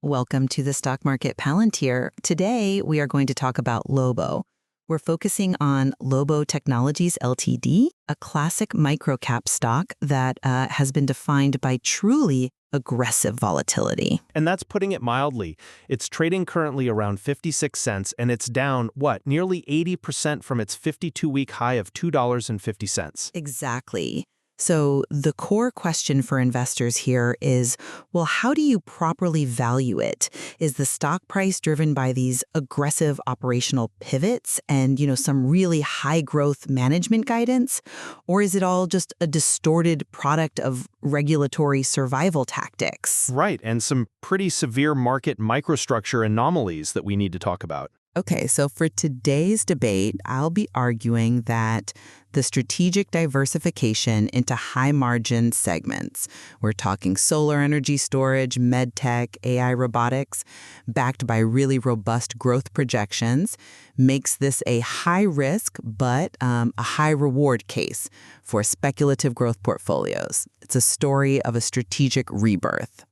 Welcome to the Stock Market Palantir. Today, we are going to talk about Lobo. We're focusing on Lobo Technologies Ltd., a classic microcap stock that has been defined by truly aggressive volatility. And that's putting it mildly. It's trading currently around 56 cents, and it's down, nearly 80% from its 52-week high of $2.50. Exactly. So the core question for investors here is, well, how do you properly value it? Is the stock price driven by these aggressive operational pivots and, some really high growth management guidance? Or is it all just a distorted product of regulatory survival tactics? Right, and some pretty severe market microstructure anomalies that we need to talk about. Okay, so for today's debate, I'll be arguing that the strategic diversification into high-margin segments, we're talking solar energy storage, medtech, AI robotics, backed by really robust growth projections, makes this a high-risk but a high-reward case for speculative growth portfolios. It's a story of a strategic rebirth.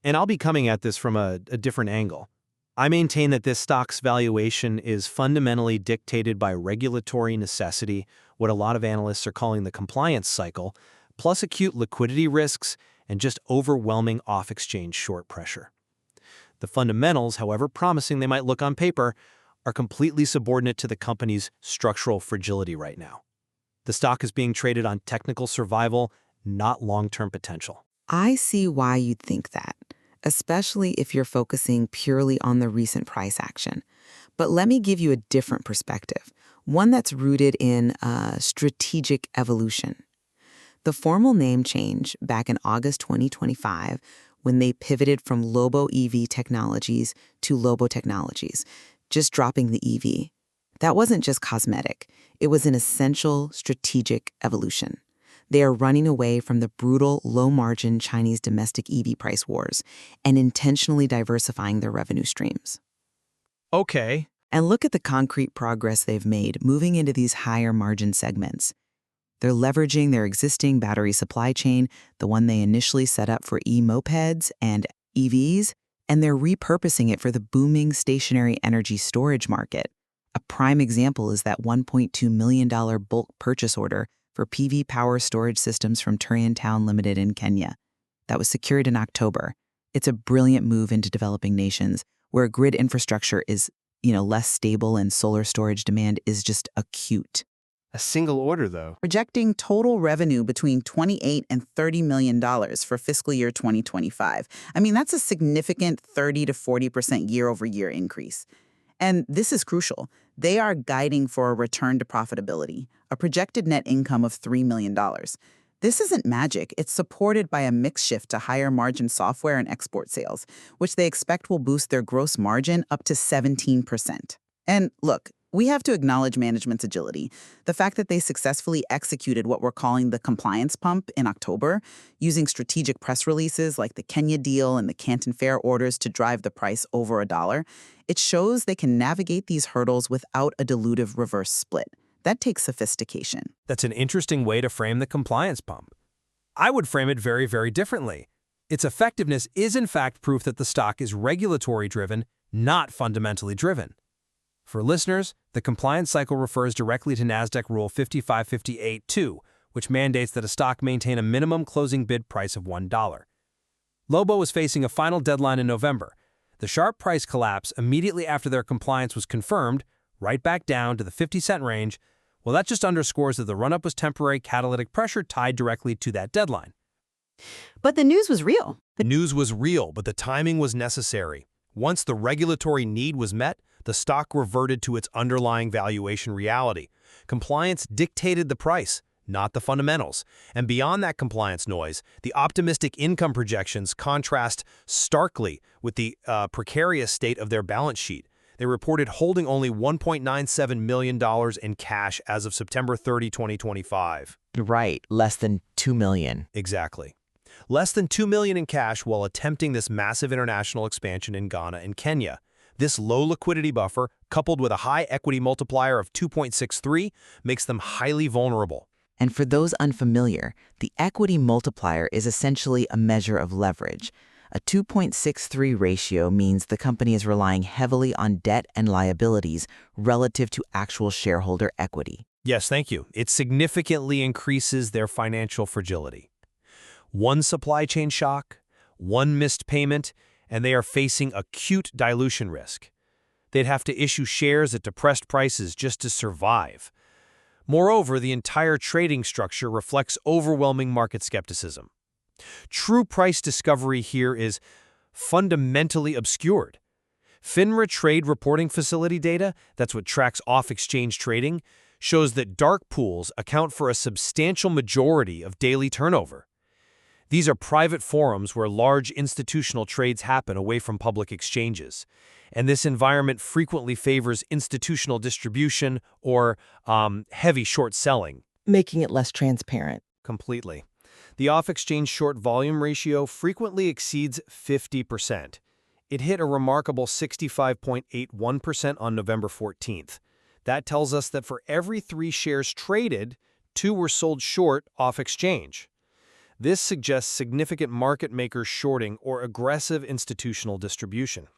And I'll be coming at this from a different angle. I maintain that this stock's valuation is fundamentally dictated by regulatory necessity, what a lot of analysts are calling the compliance cycle, plus acute liquidity risks and just overwhelming off-exchange short pressure. The fundamentals, however promising they might look on paper, are completely subordinate to the company's structural fragility right now. The stock is being traded on technical survival, not long-term potential. I see why you'd think that, especially if you're focusing purely on the recent price action. But let me give you a different perspective, one that's rooted in strategic evolution. The formal name change back in August 2025, when they pivoted from Lobo EV Technologies to Lobo Technologies, just dropping the EV. That wasn't just cosmetic. It was an essential strategic evolution. They are running away from the brutal, low-margin Chinese domestic EV price wars and intentionally diversifying their revenue streams. Okay. And look at the concrete progress they've made moving into these higher-margin segments. They're leveraging their existing battery supply chain, the one they initially set up for e-mopeds and EVs, and they're repurposing it for the booming stationary energy storage market. A prime example is that $1.2 million bulk purchase order for PV power storage systems from Turian Town Limited in Kenya. That was secured in October. It's a brilliant move into developing nations where grid infrastructure is, less stable and solar storage demand is just acute. A single order, though. Projecting total revenue between $28 and $30 million for fiscal year 2025. That's a significant 30 to 40% year-over-year increase. And this is crucial. They are guiding for a return to profitability, a projected net income of $3 million. This isn't magic. It's supported by a mix shift to higher margin software and export sales, which they expect will boost their gross margin up to 17%. And look, we have to acknowledge management's agility. The fact that they successfully executed what we're calling the compliance pump in October, using strategic press releases like the Kenya deal and the Canton Fair orders to drive the price over $1, it shows they can navigate these hurdles without a dilutive reverse split. That takes sophistication. That's an interesting way to frame the compliance pump. I would frame it very, very differently. Its effectiveness is in fact proof that the stock is regulatory-driven, not fundamentally driven. For listeners, the compliance cycle refers directly to NASDAQ Rule 5558-2, which mandates that a stock maintain a minimum closing bid price of $1. Lobo was facing a final deadline in November. The sharp price collapse immediately after their compliance was confirmed, right back down to the 50-cent range, well, that just underscores that the run-up was temporary catalytic pressure tied directly to that deadline. But the news was real. The news was real, but the timing was necessary. Once the regulatory need was met, the stock reverted to its underlying valuation reality. Compliance dictated the price, not the fundamentals. And beyond that compliance noise, the optimistic income projections contrast starkly with the precarious state of their balance sheet. They reported holding only $1.97 million in cash as of September 30, 2025. Right, less than $2 million. Exactly. Less than $2 million in cash while attempting this massive international expansion in Ghana and Kenya. This low liquidity buffer, coupled with a high equity multiplier of 2.63, makes them highly vulnerable. And for those unfamiliar, the equity multiplier is essentially a measure of leverage. A 2.63 ratio means the company is relying heavily on debt and liabilities relative to actual shareholder equity. Yes, thank you. It significantly increases their financial fragility. One supply chain shock, one missed payment, and they are facing acute dilution risk. They'd have to issue shares at depressed prices just to survive. Moreover, the entire trading structure reflects overwhelming market skepticism. True price discovery here is fundamentally obscured. FINRA Trade Reporting Facility data, that's what tracks off-exchange trading, shows that dark pools account for a substantial majority of daily turnover. These are private forums where large institutional trades happen away from public exchanges, and this environment frequently favors institutional distribution or heavy short selling. Making it less transparent. Completely. The off-exchange short volume ratio frequently exceeds 50%. It hit a remarkable 65.81% on November 14th. That tells us that for every 3 shares traded, 2 were sold short off-exchange. This suggests significant market makers shorting or aggressive institutional distribution.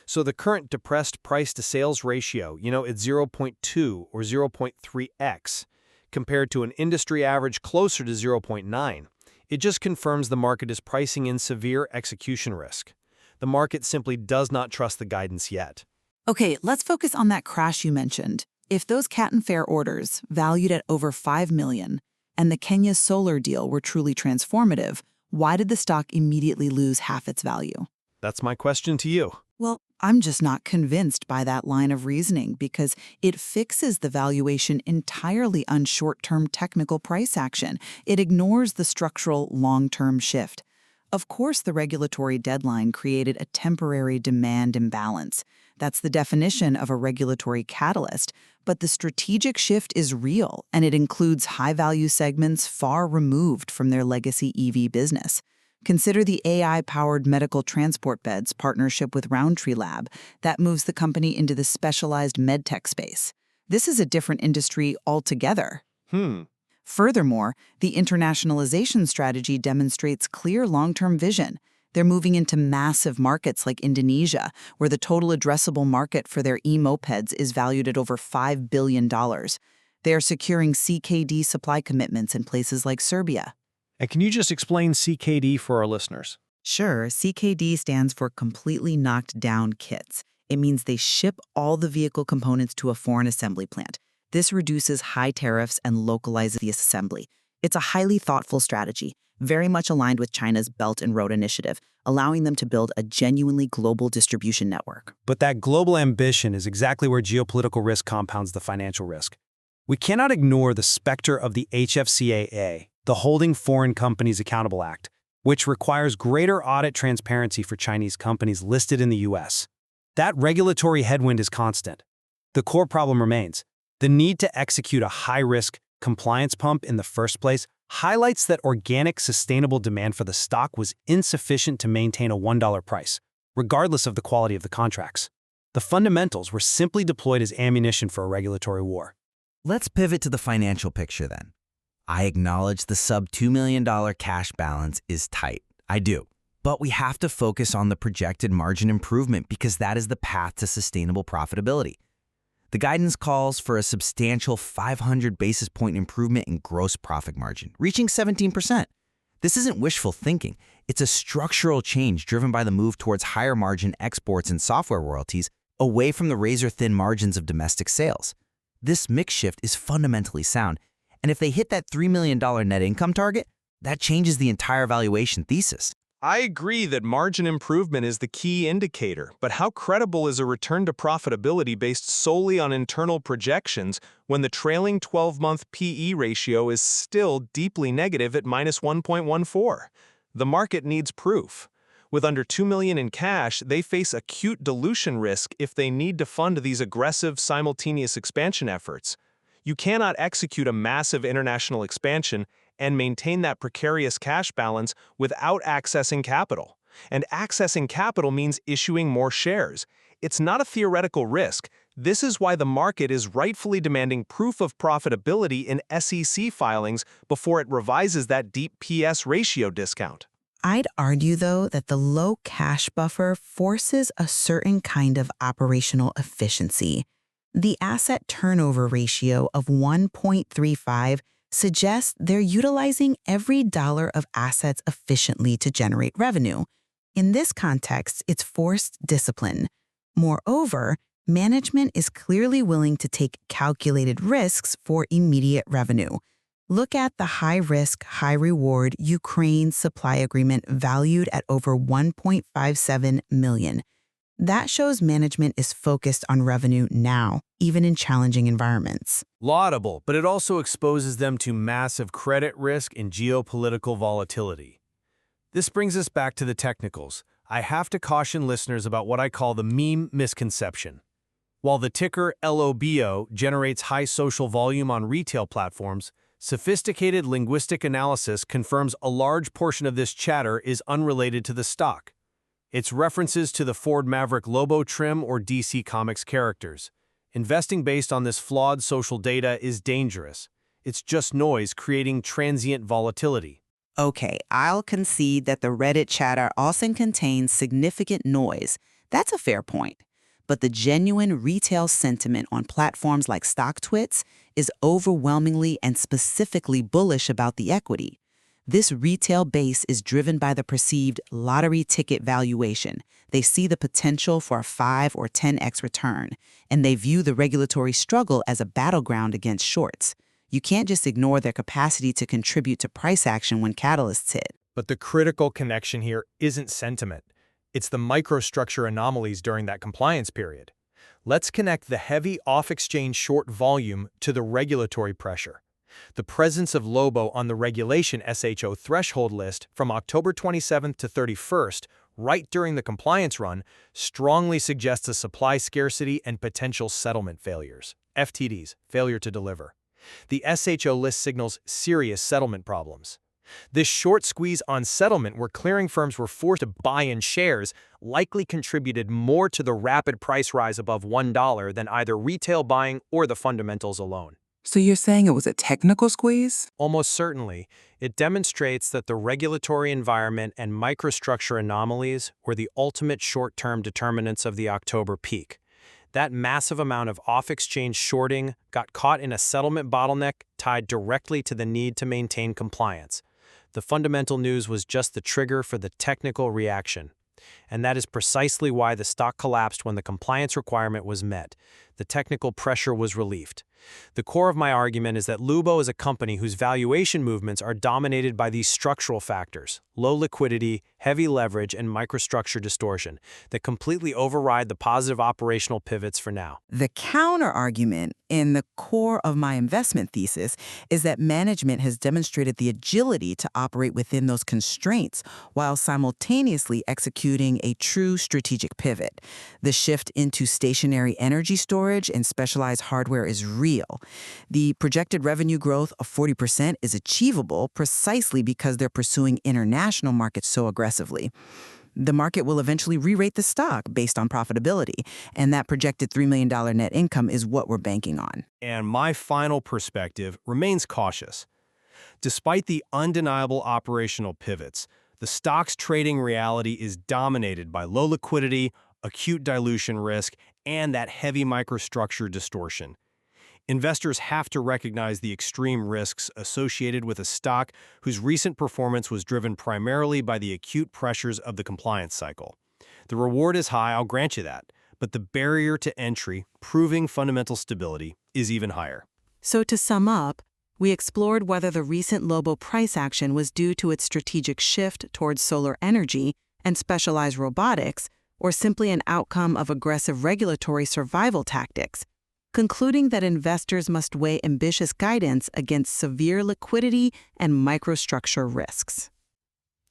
So the current depressed price-to-sales ratio, at 0.2 or 0.3x, compared to an industry average closer to 0.9, it just confirms the market is pricing in severe execution risk. The market simply does not trust the guidance yet. Okay, let's focus on that crash you mentioned. If those cat and fair orders, valued at over $5 million, and the Kenya solar deal were truly transformative, why did the stock immediately lose half its value? That's my question to you. Well, I'm just not convinced by that line of reasoning because it fixes the valuation entirely on short-term technical price action. It ignores the structural long-term shift. Of course, the regulatory deadline created a temporary demand imbalance. That's the definition of a regulatory catalyst, but the strategic shift is real, and it includes high-value segments far removed from their legacy EV business. Consider the AI-powered medical transport beds partnership with Roundtree Lab that moves the company into the specialized medtech space. This is a different industry altogether. Furthermore, the internationalization strategy demonstrates clear long-term vision. They're moving into massive markets like Indonesia, where the total addressable market for their e-mopeds is valued at over $5 billion. They are securing CKD supply commitments in places like Serbia. And can you just explain CKD for our listeners? Sure, CKD stands for completely knocked down kits. It means they ship all the vehicle components to a foreign assembly plant. This reduces high tariffs and localizes the assembly. It's a highly thoughtful strategy, very much aligned with China's Belt and Road Initiative, allowing them to build a genuinely global distribution network. But that global ambition is exactly where geopolitical risk compounds the financial risk. We cannot ignore the specter of the HFCAA, the Holding Foreign Companies Accountable Act, which requires greater audit transparency for Chinese companies listed in the U.S. That regulatory headwind is constant. The core problem remains. The need to execute a high-risk compliance pump in the first place highlights that organic, sustainable demand for the stock was insufficient to maintain a $1 price, regardless of the quality of the contracts. The fundamentals were simply deployed as ammunition for a regulatory war. Let's pivot to the financial picture then. I acknowledge the sub-$2 million cash balance is tight. I do. But we have to focus on the projected margin improvement because that is the path to sustainable profitability. The guidance calls for a substantial 500 basis point improvement in gross profit margin, reaching 17%. This isn't wishful thinking. It's a structural change driven by the move towards higher margin exports and software royalties away from the razor-thin margins of domestic sales. This mix shift is fundamentally sound, and if they hit that $3 million net income target, that changes the entire valuation thesis. I agree that margin improvement is the key indicator, but how credible is a return to profitability based solely on internal projections when the trailing 12-month PE ratio is still deeply negative at -1.14? The market needs proof. With under $2 million in cash, they face acute dilution risk if they need to fund these aggressive simultaneous expansion efforts. You cannot execute a massive international expansion and maintain that precarious cash balance without accessing capital. And accessing capital means issuing more shares. It's not a theoretical risk. This is why the market is rightfully demanding proof of profitability in SEC filings before it revises that deep PS ratio discount. I'd argue, though, that the low cash buffer forces a certain kind of operational efficiency. The asset turnover ratio of 1.35 suggests they're utilizing every dollar of assets efficiently to generate revenue. In this context, it's forced discipline. Moreover, management is clearly willing to take calculated risks for immediate revenue. Look at the high-risk, high-reward Ukraine supply agreement valued at over $1.57 million. That shows management is focused on revenue now, even in challenging environments. Laudable, but it also exposes them to massive credit risk and geopolitical volatility. This brings us back to the technicals. I have to caution listeners about what I call the meme misconception. While the ticker LOBO generates high social volume on retail platforms, sophisticated linguistic analysis confirms a large portion of this chatter is unrelated to the stock. It's references to the Ford Maverick Lobo trim or DC Comics characters. Investing based on this flawed social data is dangerous. It's just noise creating transient volatility. Okay, I'll concede that the Reddit chatter often contains significant noise. That's a fair point. But the genuine retail sentiment on platforms like StockTwits is overwhelmingly and specifically bullish about the equity. This retail base is driven by the perceived lottery ticket valuation. They see the potential for a 5 or 10x return, and they view the regulatory struggle as a battleground against shorts. You can't just ignore their capacity to contribute to price action when catalysts hit. But the critical connection here isn't sentiment. It's the microstructure anomalies during that compliance period. Let's connect the heavy off-exchange short volume to the regulatory pressure. The presence of Lobo on the regulation SHO threshold list from October 27th to 31st, right during the compliance run, strongly suggests a supply scarcity and potential settlement failures. FTDs, failure to deliver. The SHO list signals serious settlement problems. This short squeeze on settlement where clearing firms were forced to buy in shares likely contributed more to the rapid price rise above $1 than either retail buying or the fundamentals alone. So you're saying it was a technical squeeze? Almost certainly. It demonstrates that the regulatory environment and microstructure anomalies were the ultimate short-term determinants of the October peak. That massive amount of off-exchange shorting got caught in a settlement bottleneck tied directly to the need to maintain compliance. The fundamental news was just the trigger for the technical reaction. And that is precisely why the stock collapsed when the compliance requirement was met. The technical pressure was relieved. The core of my argument is that Lobo is a company whose valuation movements are dominated by these structural factors, low liquidity, heavy leverage, and microstructure distortion, that completely override the positive operational pivots for now. The counter-argument in the core of my investment thesis is that management has demonstrated the agility to operate within those constraints while simultaneously executing a true strategic pivot. The shift into stationary energy storage and specialized hardware is real. The projected revenue growth of 40% is achievable precisely because they're pursuing international markets so aggressively. The market will eventually re-rate the stock based on profitability, and that projected $3 million net income is what we're banking on. And my final perspective remains cautious. Despite the undeniable operational pivots, the stock's trading reality is dominated by low liquidity, acute dilution risk, and that heavy microstructure distortion. Investors have to recognize the extreme risks associated with a stock whose recent performance was driven primarily by the acute pressures of the compliance cycle. The reward is high, I'll grant you that, but the barrier to entry, proving fundamental stability, is even higher. So to sum up, we explored whether the recent Lobo price action was due to its strategic shift towards solar energy and specialized robotics, or simply an outcome of aggressive regulatory survival tactics, concluding that investors must weigh ambitious guidance against severe liquidity and microstructure risks.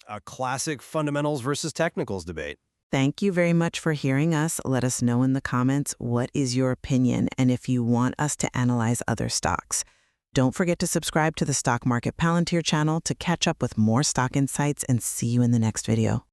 A classic fundamentals versus technicals debate. Thank you very much for hearing us. Let us know in the comments what is your opinion and if you want us to analyze other stocks. Don't forget to subscribe to the Stock Market Palantir channel to catch up with more stock insights, and see you in the next video.